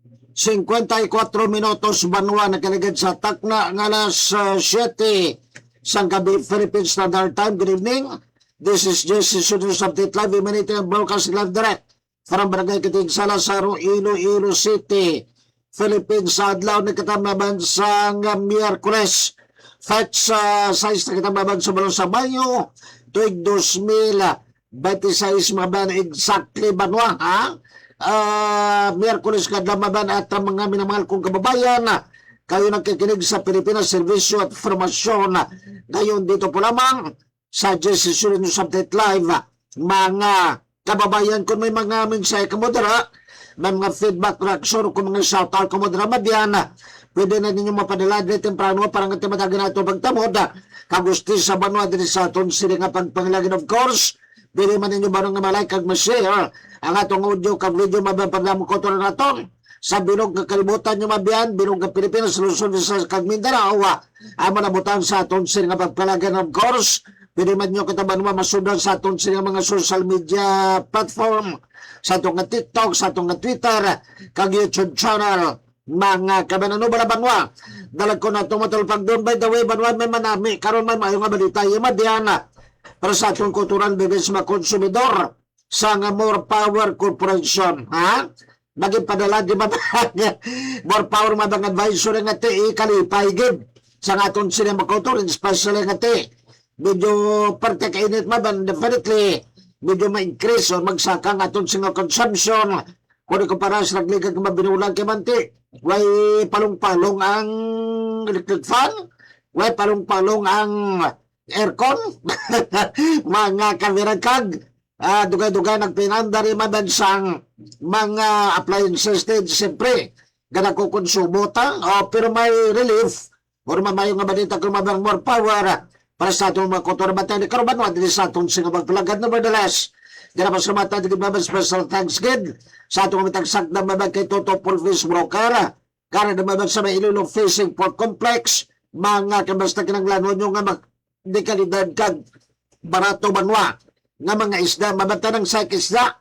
54 minutos Banwa nakaligid sa takna ng alas 7 sang gabi Philippine Standard Time. Good evening. This is Jesse Studios Update Live. Imanite ang broadcast live direct from Barangay Katigsala sa Iloilo City, Philippines. Sa adlaw na kitamaban sa Miyerkules. Fact sa 6 na kitamaban sa Balong sa Mayo, tuig 2026 maban exactly Banwa, ha? Miyerkules kadlamaban at mga minamahal kong kababayan, kayo nakikinig sa Pilipinas Servisyo at Formasyon ngayon dito po lamang sa Jesse Studios Update Live. Mga kababayan, kung may mga mensahe kamodera, may mga feedback, reaction, kung mga shoutout kamodera madyan, pwede na ninyo mapadala din temprano para nga timatagan na ito pagtamod kagusti sa Banwa din sa aton sila nga pagpangilagin. Of course, pwede man ninyo ba nga malike kag ma-share ang atong audio kag video mabapadala ko ito na naton sa bilog nga kalibutan nyo mabiyan, bilog nga Pilipinas, Luzon, Visayas kag Mindanao, ang manabutan sa aton sila nga pagpangilagin. Of course, pwede man nyo kataban masudan sa aton sila mga social media platform, sa atong nga TikTok, sa atong nga Twitter, kag YouTube channel. Mga kabanano ba na Banwa, dalag ko na itong matulpag doon. By the way, Banwa, may manami karon may mayong nga balita Madiana para sa atong kultural bibis mga konsumidor sa nga More Power Corporation, ha? Maging padala di ba More Power madang advisor nga ti ikalipay gid sa nga atong sinema kultur, especially nga ti medyo parte kainit maban, definitely medyo ma-increase o magsaka nga atong singa consumption. Kung ikumpara sa nagligag mabinulang kay manti, way palong-palong ang electric fan, way palong-palong ang aircon, mga kaviragkag, dugay-dugay nagpinandari mabansang mga appliances din, siyempre, gana ko konsumo ta, pero may relief, or mamayo nga balita kung mabang More Power, para sa atong mga kultura batay, karon ba no, sa atong singa magpalagad, nevertheless, gana pa sa mata, di ba special thanks gid sa atong mitagsak na mabag kay Toto Pulvis Broker, kara na mabag sa may Iloilo Fishing Port Complex, mga kabasta kinanglanon nyo nga di kalidad kag barato Banwa nga mga isda, mabata ng sa isda.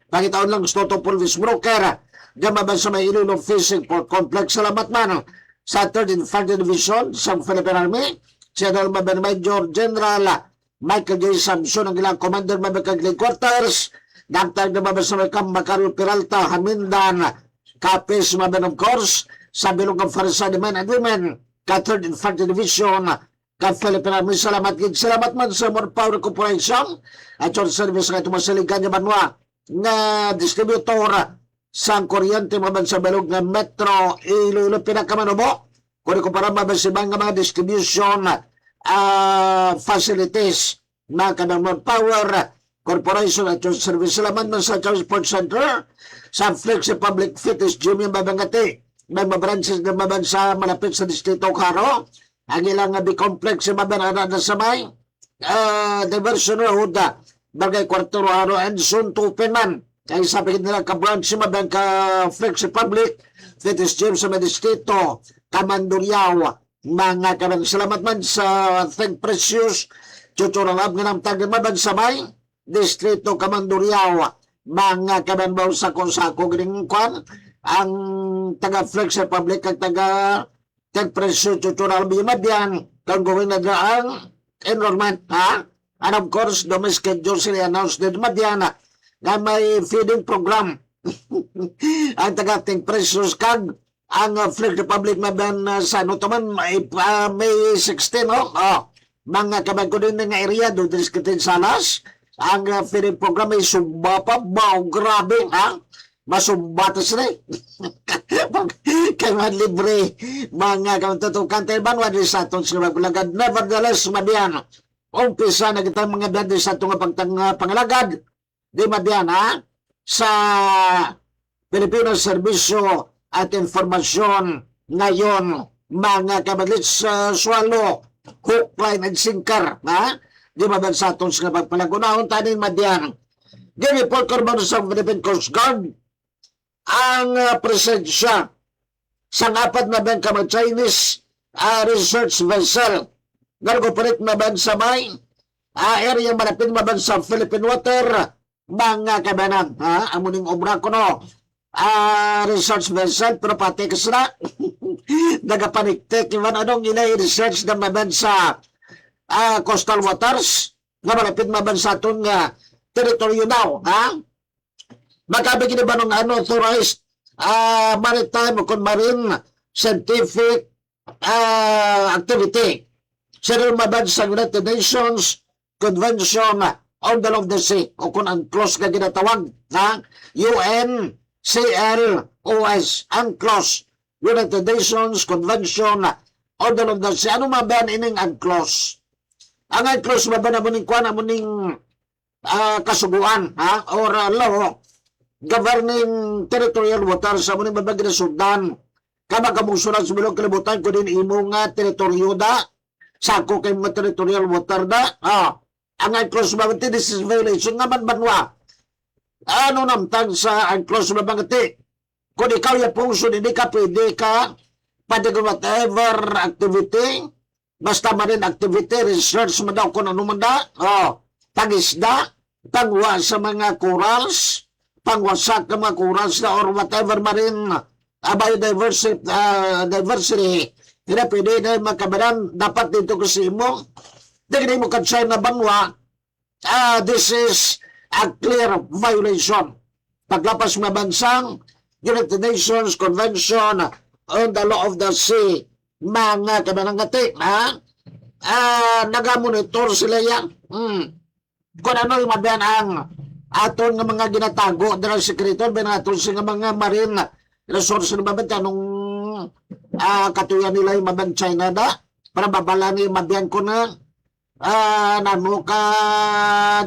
Pangitaon lang sa Toto Pulvis Broker, gamabag sa may Iloilo Fishing Port Complex. Salamat man sa 3rd Infantry Division sa Philippine Army, General Major General Michael J. Samson, ang ilang commander mabagkagling quarters, Dr. na mabasa Macario Peralta, Hamindan, Capes, of course, sa bilog ng Farsa de Men and Women, ka 3rd Infantry Division, ka Philippine Army. Salamat man sa More Power Corporation, at your service nga tumasaligan niya Banwa, na distributor sa kuryente mabansa bilog ng Metro Iloilo Pinakamanubo, kung ikumpara mabasibang nga mga distribution facilities na kanang More Power Corporation at yung service. Salamat man sa Transport Center, sa Flexi Public Fitness Gym yung babangati. May mabranches na mabansa malapit sa Distrito Caro. Ang ilang B-complex yung mabanana na sa may diversion road, bagay Kwartero Aro and soon to open man. Kaya sabi nila ka-branch yung mabang ka-Flexi Public Fitness Gym sa may Distrito Kamanduriao. Mga kabang salamat man sa Think Precious Chuchuralab nga ng taga mabansa may Distrito Kamanduriao. Mga kabanbaw sa konsako gining kwan ang taga Flex Republic at taga Think Precious Chuchuralab yung madyan kung gawin na ang enrollment, ha? And of course, domestic sila announced din madyan na may feeding program ang taga Think Precious kag ang Flex Republic maban sa Notaman may 16 mga kabag ko din nga area do District Salas ang feeding program ay sumba pa grabe, ha? Masumbatas na kaya libre mga kamatutukan tayo Banwa di sa atong sinabagulagad. Nevertheless, madiyan umpisa na kita mga dadi sa atong pangalagad di madiyan, ha? Sa Filipino Servisyo at Informasyon ngayon, mga kabaglit sa swalo, hook, line, and sinker, ha? Di ba ba sa atong sa pagpalagunahon tanin madyan? Ginipol korban sa Philippine Coast Guard ang presensya sa apat na bang kamang Chinese research vessel. Gargopalit na ban sa may area malapit na ban sa Philippine water, mga kabanan, ha? Amuning obra ko no. research vessel pero pati kasra nagapaniktik iwan anong ilay research na mabansa coastal waters nga malapit mabansa itong teritoryo daw ha magkabigin ba ng authorized maritime o marine scientific activity sa mabansang United Nations Convention on the Law of the Sea o kung UNCLOS na ginatawag na UNCLOS UNCLOS United Nations Convention on the Law of the Sea. Ano mabayan ining UNCLOS? Ang UNCLOS mabayan na muning kuha na muning kasuguan or law governing territorial waters sa muning babag na Sudan kama kamong sunod sa bilog kalibutan ko din imo nga teritoryo da sako kay mga territorial water da ang UNCLOS mabati, this is violation naman banwa. Ano namtang sa UNCLOS mabangati? Kung ikaw yung puso, hindi ka pwede ka pwede kung whatever activity, basta marin activity, research mo daw kung ano man da, pangisda, pangwa sa mga corals, pangwasak ng mga corals na or whatever marin biodiversity, hindi pwede na makabaran, dapat dito kasi mo, hindi mo concern na banwa, this is a clear violation. Paglapas mga bansang United Nations Convention on the Law of the Sea, mga kamanangati, nagamonitor sila yan. Kung ano yung mabiyan ang aton nga mga ginatago ng sekreto, binaton sila mga marine resource na mabanta nung katuyan nila yung mabang China da, para babala ni mabiyan ko na nano ka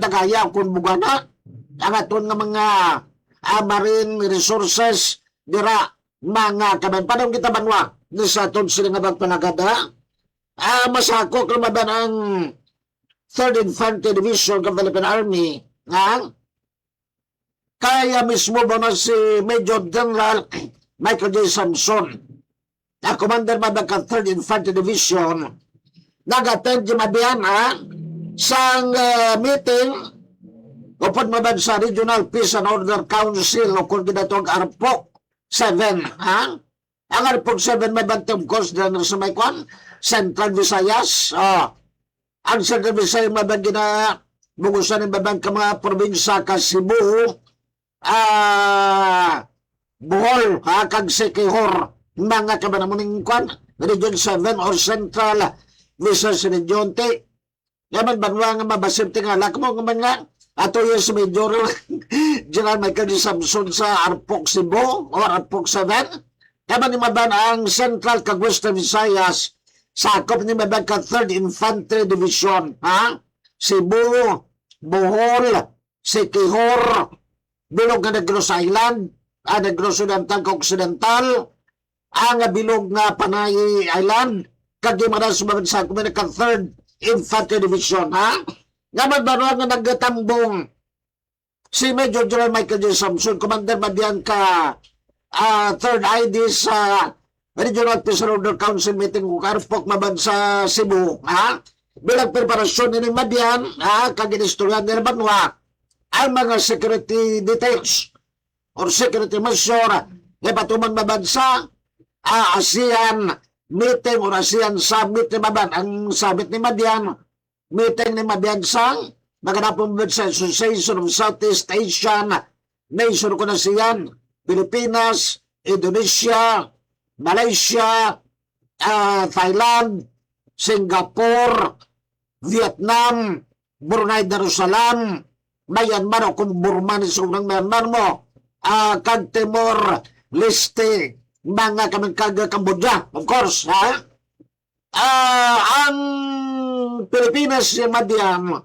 dagaya kung bugana ang aton nga mga marine resources dira mga kaban padong kita banwa ni sa aton sila nga bagpanagada masako kamaban ang 3rd Infantry Division ng Philippine Army nga kaya mismo ba na si Major General Michael J. Samson na commander mabang ka 3rd Infantry Division nag-attend yung mabiyan sang meeting upod maban sa Regional Peace and Order Council o kung ginatawag ARPOC 7 ang ARPOC 7 maban of course dyan sa may kwan Central Visayas ang Central Visayas maban bugusan ng maban ka mga probinsya ka Cebu Bohol kag Siquijor mga kabanamuning kwan Region 7 or Central Visayas Region te yaman banwa nga mabasip tingalak mo nga mga ato yung si Major General Michael J. Samson sa ARPOC Cebu or ARPOC 7 yaman ni maban ang Central kag Western Visayas sakop ni maban ka 3rd Infantry Division Cebu, Bohol, Siquijor, bilog nga Negros Island, Negros Occidental kag Occidental, ang bilog nga Panay Island, kag maras mabansa ko ka 3rd Infantry Division, nga magbaruan nga nagtambong si Major General Michael J. Samson, Commander Madian ka 3rd ID sa Regional Peace and Order Council meeting kung Arpok mabansa Cebu, bilang preparasyon ni Madian, kag inistoryan ni Banwa, ang mga security details or security measure na patuman mabansa ASEAN meeting or ASEAN summit ni Maban. Ang summit ni Madian, meeting ni Madian sang naganapong sa Association of Southeast Asian Nation ko na siyan, Pilipinas, Indonesia, Malaysia, Thailand, Singapore, Vietnam, Brunei Darussalam, Myanmar o kung Burma ni sunang Myanmar mo, kag Timor Leste, mga kamangkag Cambodia, of course, ang Pilipinas si Madian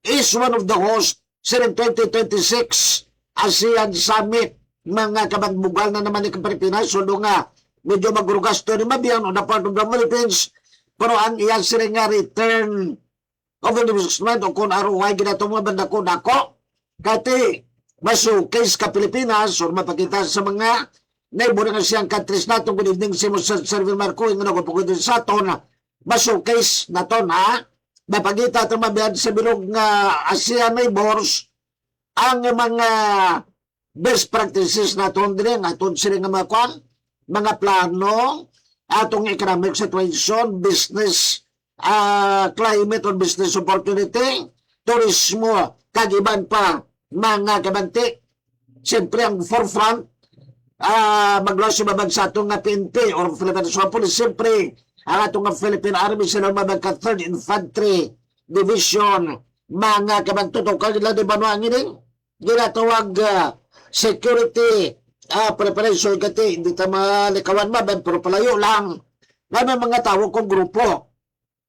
is one of the hosts sa 2026 ASEAN Summit, mga kamangbugal na naman ni Pilipinas, so nga medyo magrugasto ni Madian on the part of the Philippines, pero ang iyan sila nga return of investment o kung ROI ginato mga banda ko dako kati masukis ka Pilipinas o mapakita sa mga neighboring siyang countries natin. Good evening si Mr. Servil Marco yung nagpapagod sa aton masukis na ton mapakita ito mabiyad sa bilog nga ASEAN neighbors ang mga best practices naton dire aton sila nga mga kwan, mga plano atong economic situation, business climate or business opportunity, turismo, kagiban pa mga kabanti. Siyempre ang forefront maglaw si babag sa atong nga PNP or Philippine National Police. Siyempre ang atong nga Philippine Army sila babag ka 3rd Infantry Division mga kabantuto kagila di ba ang ining ginatawag security preparation kati hindi ta malikawan mabag pero palayo lang nga may mga tao kong grupo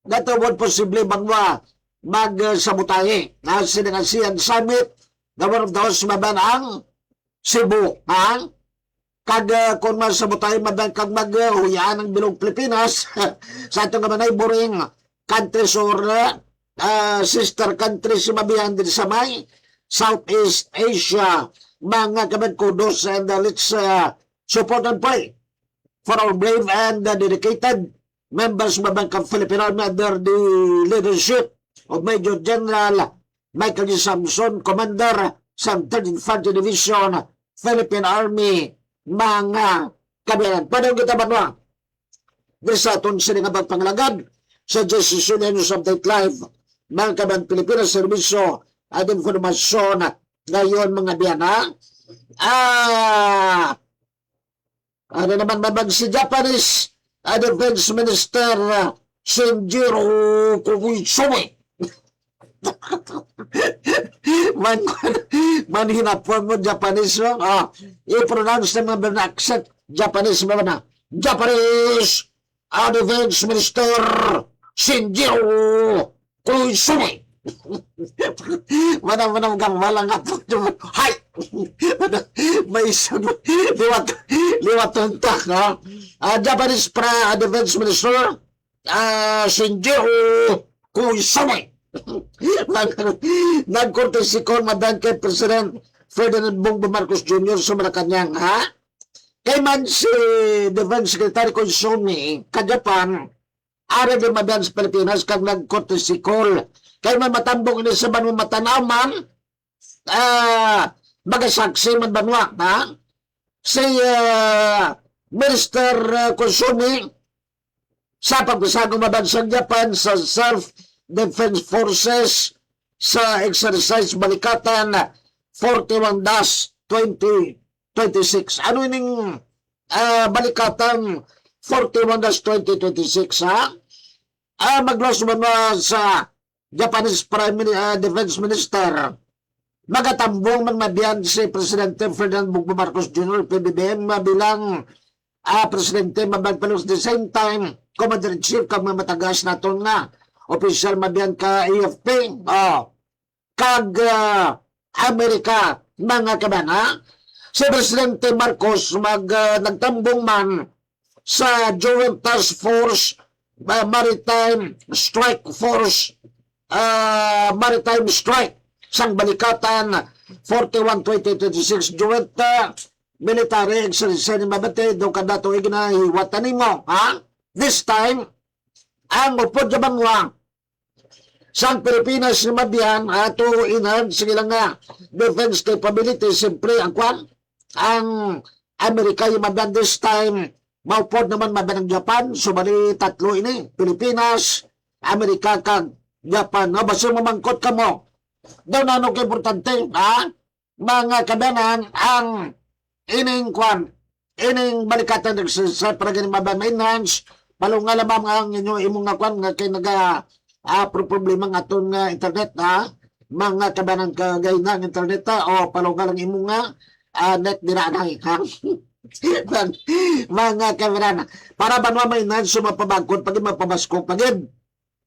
gatawad posible bangwa magsabutahe na silang ASEAN Summit na one of those maban ang Cebu ha kag kung masabutahe maban kag maghuyaan ng bilog Pilipinas sa itong mga neighboring countries or sister countries mabihan din sa may Southeast Asia mga kabad kudos and let's support and pray for our brave and dedicated members of the Philippine Army under the leadership of Major General Michael G. Samson, Commander sa 3rd Infantry Division, Philippine Army, mga kabilan. Padang kita banwa, di sa atong sining abang panglagad sa Decision News Update Live, mga kabilan Pilipinas, Servisyo at Informasyon ngayon mga biyana. Ano naman babag si Japanese Defense Minister Shinjiro Koizumi. man hinapon mo Japanese mo. I-pronounce na mga accent Japanese mo na. Japanese Defense Minister Shinjiro Koizumi. Manang gangmalang ato. Hay! May isang liwat tuntak, no? Japanese Defense Minister Shinjiro Koizumi. Nagkortesikon madan kay President Ferdinand Bongbong Marcos Jr. sa Malacanang, ha? Kay man si Defense Secretary Koizumi ka Japan, ara di madan sa Pilipinas kag nagkortesikol kay man matambong ini sa banwa matanaman magasaksi man banwa, ha? Si Minister Koizumi sa pagpasagong mabansang Japan sa Self-Defense Forces sa exercise Balikatan 41-2026. Ano ining Balikatan 41-2026, ha? Maglos man sa Japanese Defense Minister magatambong man mabiyan si Presidente Ferdinand Bongbong Marcos Jr. PBBM bilang Presidente mabagpalos the same time Commander-in-Chief kag matagas naton nga opisyal mabiyan ka AFP kag Amerika mga kabana. Si Presidente Marcos nagtambong man sa Joint Task Force Maritime Strike Force Maritime Strike sang Balikatan 41-2026 Joint Military Exercise ni mabate do kada tuig na hiwatan nimo, ha? This time ang upod sa bangwa sang Pilipinas ni mabiyan ato enhance sila nga defense capability. Siyempre ang kwan ang Amerika yung mabiyan this time maupod naman mabiyan ng Japan. So bali tatlo ini Pilipinas, Amerika kag Japan. Basta mamangkot ka mo daw na ano importante, ha? Mga kabanan ang ining kwan ining Balikatan exercise para ganing mabiyan enhance palunga lamang ang inyo imong nga kwan nga kay naga problema ng aton internet, ha? Mga kabanan kagay na ng internet, o palunga lang imong nga net dinaanay, ha? Mga kabanan para ba naman enhance mapabagkod pagin mapabasko pagin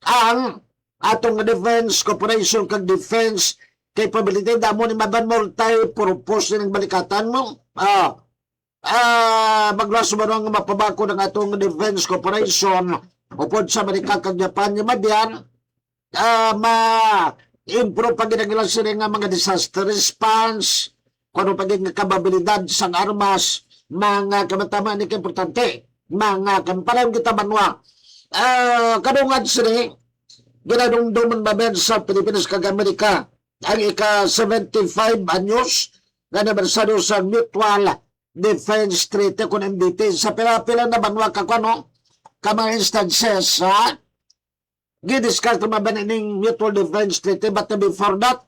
ang atong defense cooperation kag defense capability damo ni maban multi-purpose ng Balikatan mo. Maglaso ba nga mapabako ng atong defense cooperation upod sa Amerika kag Japan yung mabiyan ma-improve pag ginagalang sila nga mga disaster response kung ano pag kapabilidad sang armas mga kamatama ni importante mga kampalang kita banwa kadungad sila ginadungduman mabiyan sa Pilipinas kag Amerika ang ika-75 anyos na anibersaryo sa Mutual Defense Treaty kung MDT sa pila-pila na banwa ka ano, ka mga instances, ha? Gidiscuss naman ba ning Mutual Defense Treaty, but before that,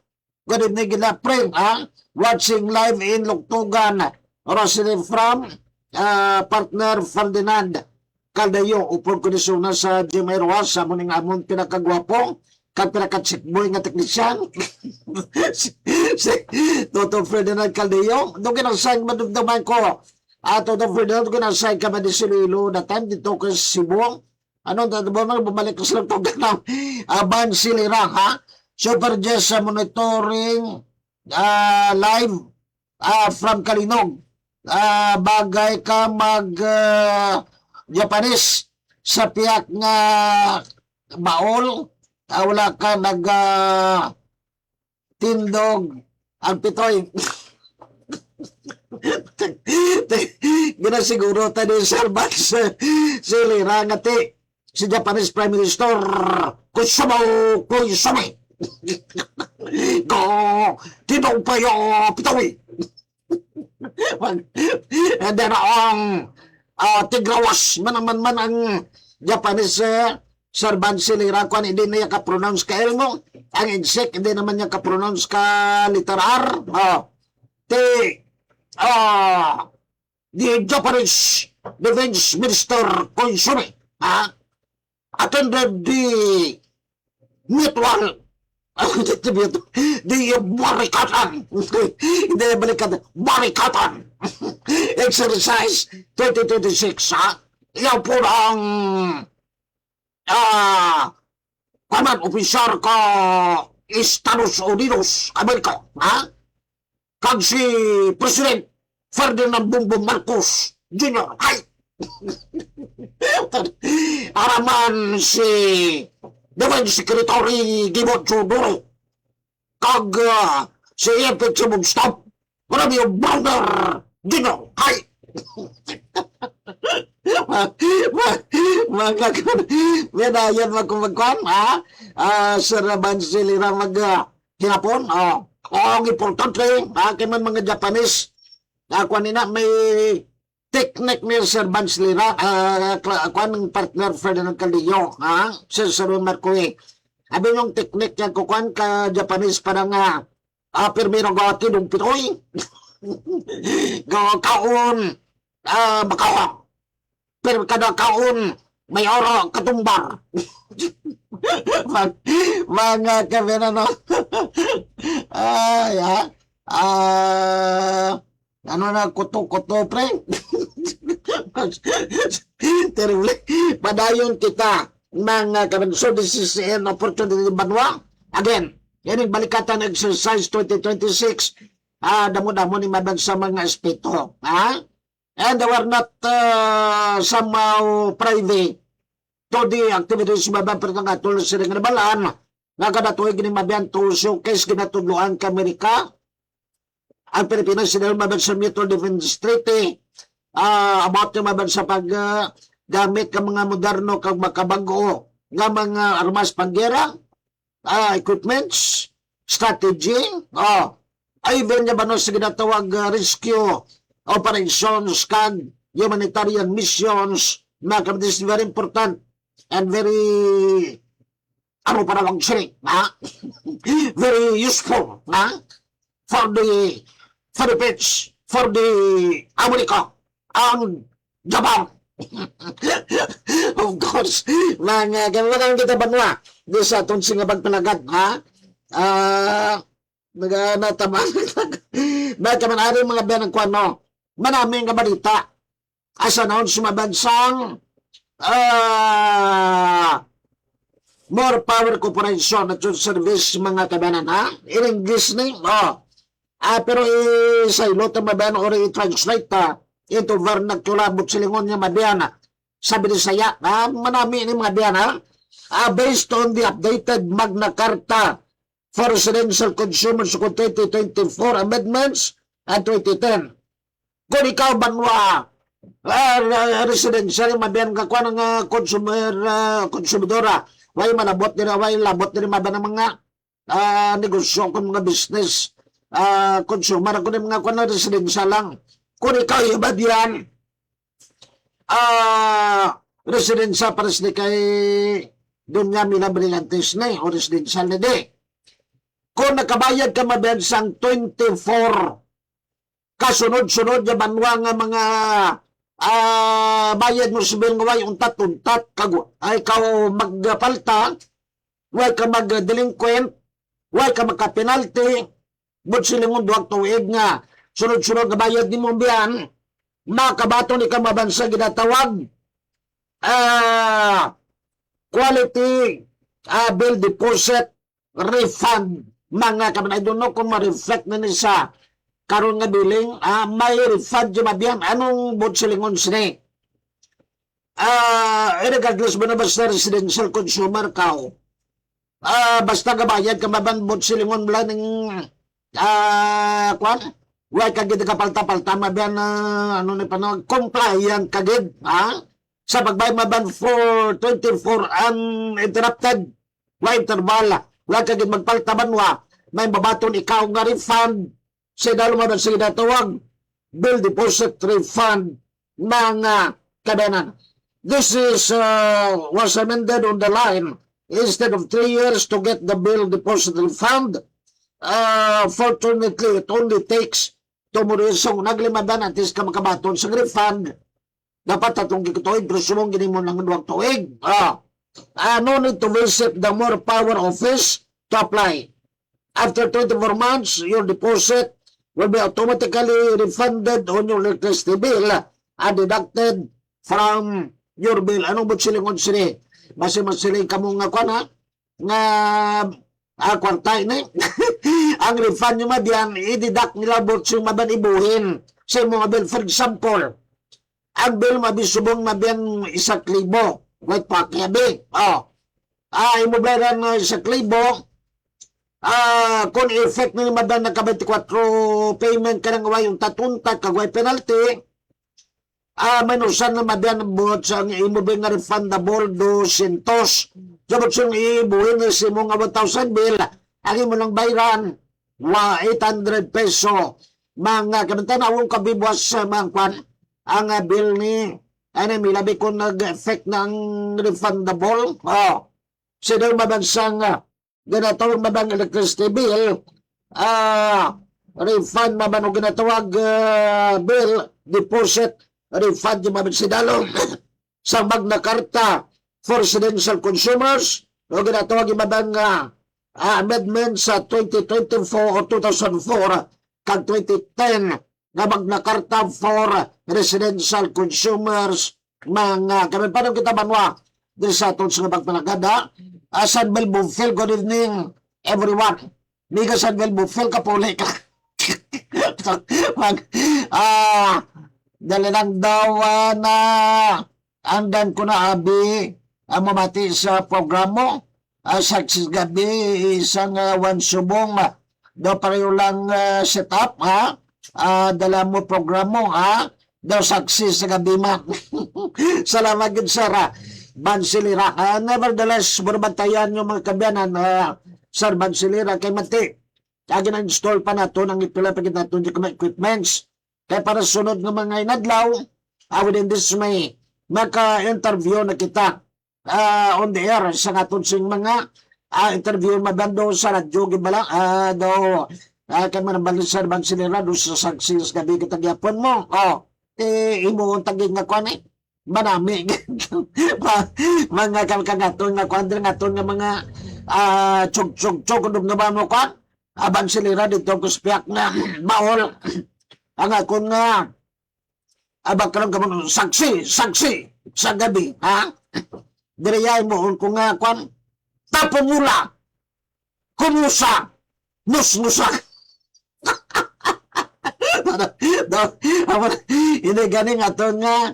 good evening, gina-pray, ha? Watching live in Lugtugan, Rosary from partner Ferdinand Caldayo, upon kondisyon na sa Jimmy Rojas, sa muning amon pinakagwapo, kag pinaka-checkboy nga teknisyan, si Toto Ferdinand Caldayo. Doon kinasayang madugdaman ko, Toto Ferdinand, kinasayang ka madisililo na time dito ka Cebu. Ano, bumalik ko silang tugan ng Ban Silira, ha? Super Jess sa monitoring live from Kalinog. Bagay ka mag Japanese sa piyak nga baol, wala ka nag tindog ang pitoy. Ginasiguro tayo Sir Bans Silira nga ti si Japanese Prime Minister Kusamo Kusame go tindog pa yung pitoy. And then tigrawas man ang Japanese Sir Ban Silira kung hindi niya ka-pronounce ka elmo, ang insect hindi naman niya ka-pronounce ka literar. The Japanese Defense Minister Koizumi attended the mutual the barikatan hindi barikatan barikatan exercise 2026 yan po ang kaman opisyar ka Estados Unidos Amerika kag si President Ferdinand Bongbong Marcos Jr. ay araman si Defense Secretary Gibot Chodoro kag si Effective Staff marami yung Brother Gino ay mga medayan magkumagkuhan Sir Ban Silira hinapon ang importante kaya man mga Japanese kuha nila may technique ni Sir Ban Silira kuha ng partner Ferdinand Calillo Sir Saron Marcoy abi yung technique yan kukuhan ka Japanese parang pirmiro gawati ng pitoy kaon baka pero kada kaon may oro katumbar mga kamera no ay ano na kuto pre terrible padayon kita mga kamera so this is an opportunity banwa again yan ang balikatan exercise 2026 damo-damo ni maban sa mga aspeto and they were not somehow private to the activities maban pero nga tulad sila nga nabalaan nga kada tuig ni maban to showcase ginatudloan ka Amerika ang Pilipinas sila maban sa Mutual Defense Treaty about yung maban sa pag gamit ka mga moderno kag makabago nga mga armas panggera equipments strategy ay ben niya ba no sa ginatawag rescue operations kag humanitarian missions na this is very important and very ano para lang siya very useful for the Philippines for the America and Japan of course mga gano'n kita banwa di sa itong singabag palagad natama nagkamanari mga benang kwano manaming nga balita asa naon sumabansang More Power Corporation at yung service mga kabanan in English ni pero sa ilota mabayan or i-translate into vernacular butsilingon niya mabayan sabi ni saya manami ni mga bayan based on the updated Magna Carta for Residential Consumers of 2024 amendments and 2010. Kung ikaw banwa residential mabiyan ka kwa ng konsumidora way malabot nila way labot nila mabiyan ng mga negosyo kung mga business consumer ko mga kung na residensya lang. Kung ikaw iba diyan, residensya pares ni kay doon nga minabrillantes na o residensya na di. Kung nakabayad ka mabensang 24 kasunod-sunod ya banwa nga mga bayad mo sa bill nga way untat-untat ay ikaw magpalta, way ka mag-delinquent, way ka magka-penalty, but silingon duwag tuig nga sunod-sunod nga bayad ni mong biyan, makabato ni ka mabansa ginatawag quality bill deposit refund mga kaman. I don't know kung ma-reflect na ni sa karon nga billing, may refund yung mabiyan. Anong bot silingon sini? Regardless mo na basta residential consumer ka, basta gabayad ka maban bot silingon mula ng kwan? Huwag kagid kapalta-palta mabiyan ano ni panawag, compliant kagid, sa pagbayad maban for 24 uninterrupted, huwag interval, huwag kagid magpalta banwa, may babaton ikaw nga refund, sa dalo maban sa ginatawag bill deposit refund mga kabanan. This is was amended on the line. Instead of 3 years to get the bill deposit refund, fortunately it only takes 2 years. So naglimadan at least ka makabaton sa refund. Dapat tatong gikutuig pero sumong gini mo ng 2 tuig. No need to visit the more power office to apply. After 24 months, your deposit will be automatically refunded on your electricity bill and deducted from your bill. Anong ba't silingon sini? Basta masiling ka mo nga kwan nga kwartay na ang refund nyo mabiyan, i-deduct nila ba't yung maban ibuhin sa mga bill. For example, ang bill mabisubong mabiyan 1,000. Wait pa, kiyabi. Imubayaran na 1,000. Kung i-effect na yung madan na ka 24 payment ka nang yung tatuntat kagway penalty, manusan na madan bot sa imubing nga refundable 200. Sabot siyang ibuhin na si mong 1,000 bill, ang imo lang bayran 800 peso. Mga kamantan awong kabibwas sa mga kwan, ang bill ni milabi kung nag-effect ng refundable. Sino mabansang ginatawag mabang electricity bill, refund maban o ginatawag bill, deposit, refund yung mabang sidalo sa Magna Carta for Residential Consumers o ginatawag yung mabang amendment sa 2024 o 2004 kag 2010 nga Magna Carta for Residential Consumers. Mga kami pa kita banwa din sa atong sa pagpanagada. Sanbel Bufil, good evening everyone. Miga Sanbel Bufil, kapuli ka. Dali lang daw na andan ko na abi mamati sa programo. Success gabi, isang one subong daw pareho lang set up, dala mo programo, daw success sa gabi man. Salamat gid Sara Bansilira. Nevertheless, burbantayan yung mga kabyanan, Sir Bansilira, kay Mati. Kaya na-install pa nato ng ipila pa kita nato yung equipments. Kaya para sunod ng mga inadlaw, within this May, maka-interview na kita on the air sa naton sing mga interview mabando sa radyo, gibala, daw, kaya manabalik Sir Bansilira, doon sa success gabi kita gyapon mo. Imo ang tagig nga kwan manami mga kalkagaton nga kwadra ngaton nga mga chug nga ba mo kwan Bansilira dito ko spiak na maol ang akon nga abakalang ka mo saksi sa gabi, diriyay mo kung nga kwan tapumula kumusa nusnusa. Ini ganing aton nga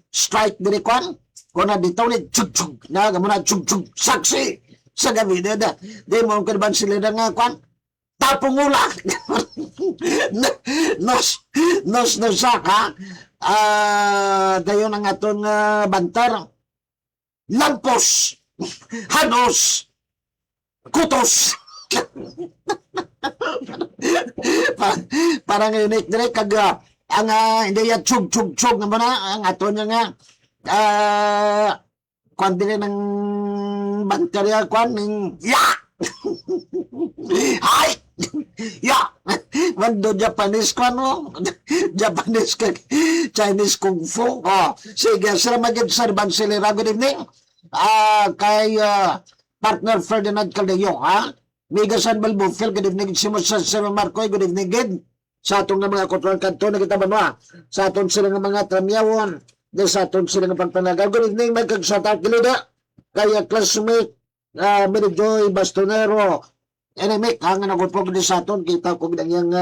strike diri kwan kuna dito ni chug na gamana chug saksi sa gabi de mo kan Bansilira nga kwan tapungula nos saka dayon ang aton bantar lampos hanos kutos Pa- Parang unique dire kag ang hindi ya chug chug chug nga na ang ato niya nga kwan dire ng banterya kwan ning ya hay ya mando Japanese kwan mo Japanese kag Chinese kung fu sige sir magid sir Bansilera good evening kay partner Ferdinand Caldeyo Migasan Balbufil, good evening. Simos sa Sir Marcoy, good evening. Good. Sa atong nga mga kutuan kanto na kita banwa. Sa atong sila nga mga tramyawon. De sa atong sila nga pagpanaga. Good evening, magkagsata kilida. Kaya classmate, Mary Joy Bastonero. Enemik, hanga na kupog di sa atong. Kita ko ginang yung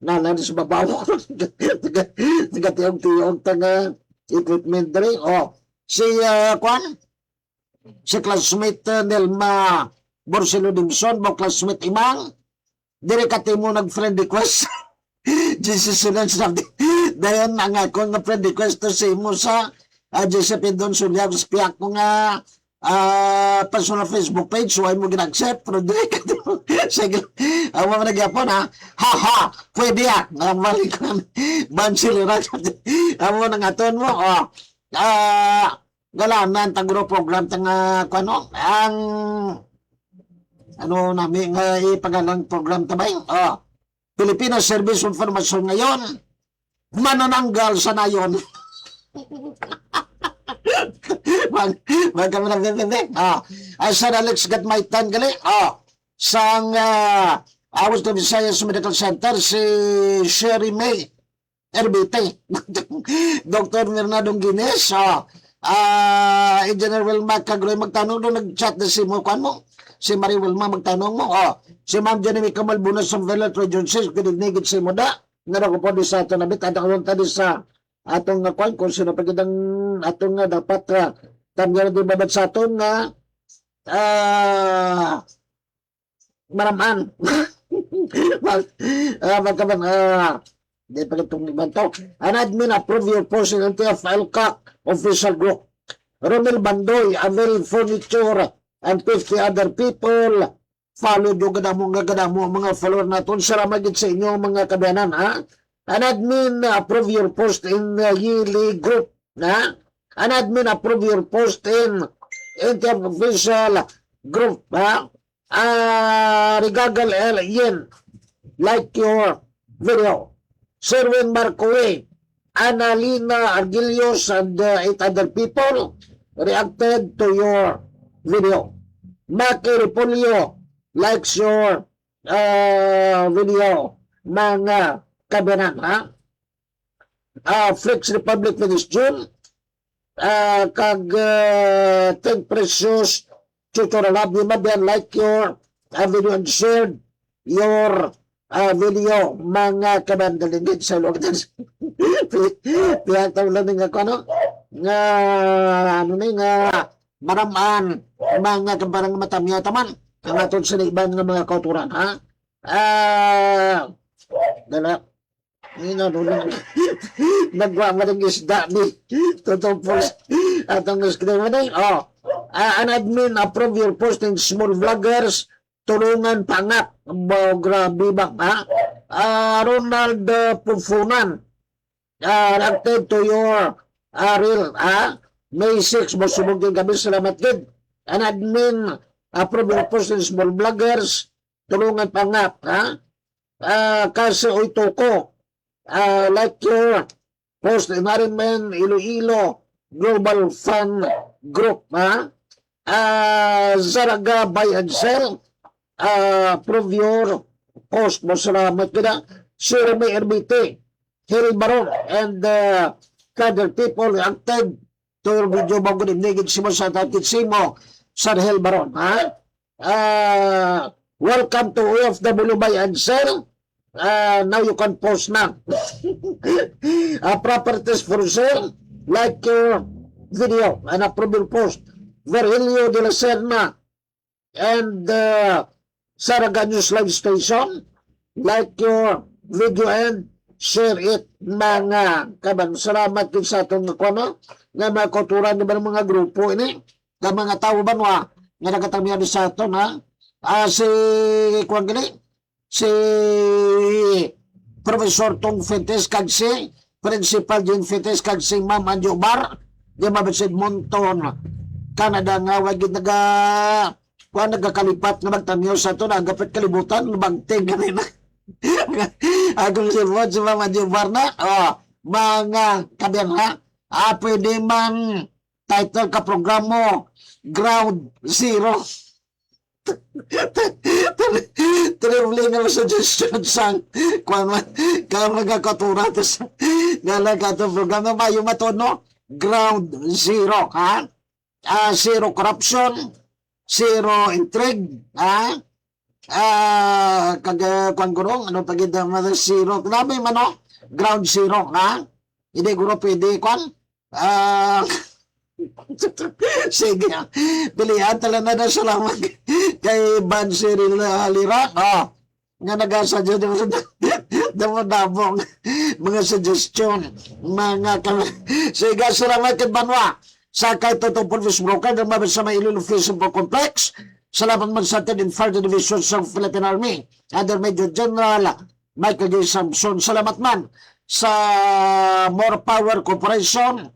nalan sa babaw. Tigatiyong-tiyong tanga equipment rin. Si, Kwan? Si classmate Nelma Borselo Dimson, mo classmate Imang, dire ka mo nag-friend request. Jesus Sulan sabi, dayon ang ako nga friend request to sa imo sa Josephine Don Sulyag, spiak ko nga personal Facebook page, so ay mo gina-accept, pero dire ka mo. Sige, ang mga nagyapon ha, pwede yan. Ang malik na, Bansilera, ang mga nangaton mo, galaman, taguro program, tanga, ang ano namin nga ipagalang program tabay Pilipinas Service Information ngayon manananggal sa nayon magkama na bebe Sir Alex Gatmaitan gali sang Awas na Visayas Medical Center si Sherry May RBT Dr. Bernardo Guinness Engineer Wilma Kagroy magtanong doon nag-chat na si mo kwan mo si Marie Wilma magtanong mo si Ma'am Jenny Kamal Bunas sa Velat Region 6 kinigigit si Moda nga ko po di sa ato nabit at ako tadi sa atong nga kwan kung sino pagkitang atong nga dapat tamyan di babad sa aton nga maraman magkaban di pa itong liban to an admin approve your posting into a file cock official group Romel Bandoy Avel Furniture and 50 other people follow yung gadamo mga follower natin saramagit sa inyo mga kabayanan an admin approve your post in the yearly group an admin approve your post in the official group Regagal L. Yen like your video Sherwin Marcoe Annalina Argilios and 8 other people reacted to your video Maki Repolyo likes your video mga kabayanan Flix Republic Venice June kag Think Precious Tutorial Lab Mabian like your video and shared your video mga kabayanan sa loob piyataw lang nga ko nga ano nga maramaan mga kabarang matamya taman ang aton sa iban nga mga kauturan dala nagwa ng isda ni totoo po atong isda an admin approve your posting small vloggers tulungan pangat grabe ba Ronald Pufunan reacted to your reel May 6 mo sumugin kami salamat gid an admin approve your posting small vloggers tulungan pangat kasi oy toko like your post environment Iloilo Global Fund Group Zaraga Buy and Sell approve your post mo salamat kita Sir May RBT Hill Baron and other people reacted to your video bago dinigid si mo sa tatit si mo Sir Hill Baron welcome to OFW Buy and Sell now you can post now properties for sale like your video and approve your post Virgilio de la Serna and Saraga News Live Station like your video and share it mga kaban salamat din sa atong kono nga mga kauturan ng mga grupo ini nga mga tao banwa nga nagatamiyan sa aton si kuan gani si Professor Tong Fetes kag si Principal Jean Fetes kag si Ma'am Anjo Bar di mabasid Monton Canada nga wagid kuan nagakalipat nga magtanyo sa to nagapit kalibutan bagting kanina akong si Rod si Ma'am Anjo Bar na mga kabirha pwede man title ka programo Ground Zero. Traveling na suggestion sang kung magkakatura gala ka ito programa mayo matono Ground Zero ha zero corruption zero intrigue ha kung gurong ano pagida zero grabe man no Ground Zero ha hindi guro pwede kung sige, pilihan talaga na salamat kay Ban Cyril Lira. Nga nag-asadyo damong mga suggestion, mga sige, salamat kay Banwa. Sa kay Totoo Police Broker, na mabasa may Iloilo Fishable Complex. Salamat man sa atin in Fire Division sa Philippine Army. Other Major General Michael J. Samson. Salamat man sa More Power Corporation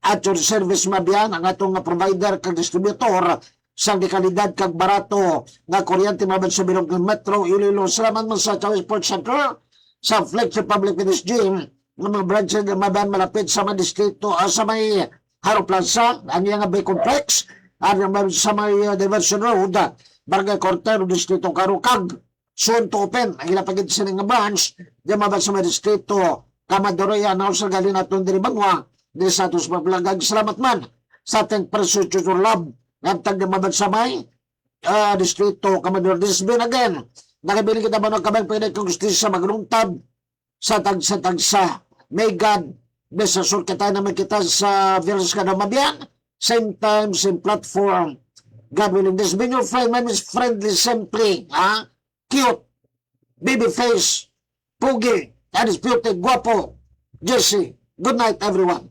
at your service mabiyan ang atong provider kag distributor sa dekalidad kag barato nga kuryente mabad sa bilog ng Metro Iloilo. Salamat man sa Chow Sports Center sa Flex Republic Fitness Gym ng mga branches na mabiyan malapit sa mga distrito sa may Haro Plaza ang iyang Bay Complex at sa may Diversion Road Barangay Cortero Distrito Karukag soon to open ang ilapagid sa nga branch di mabad sa mga distrito Kamadoroya na sa galin atong diribangwa di sa atos mablagag. Salamat man sa ating Preso Tutor Lab at tagdamabad sa may distrito Kamador. This has been again nakibili kita ba ng kamay pwede kong justisya magrungtad sa tagsa may God bless us all kita naman kita sa virus ka na mabiyan same time same platform God willing. This has been your friend. My name is Friendly Simply cute baby face pugi undisputed guapo Jesse. Good night everyone.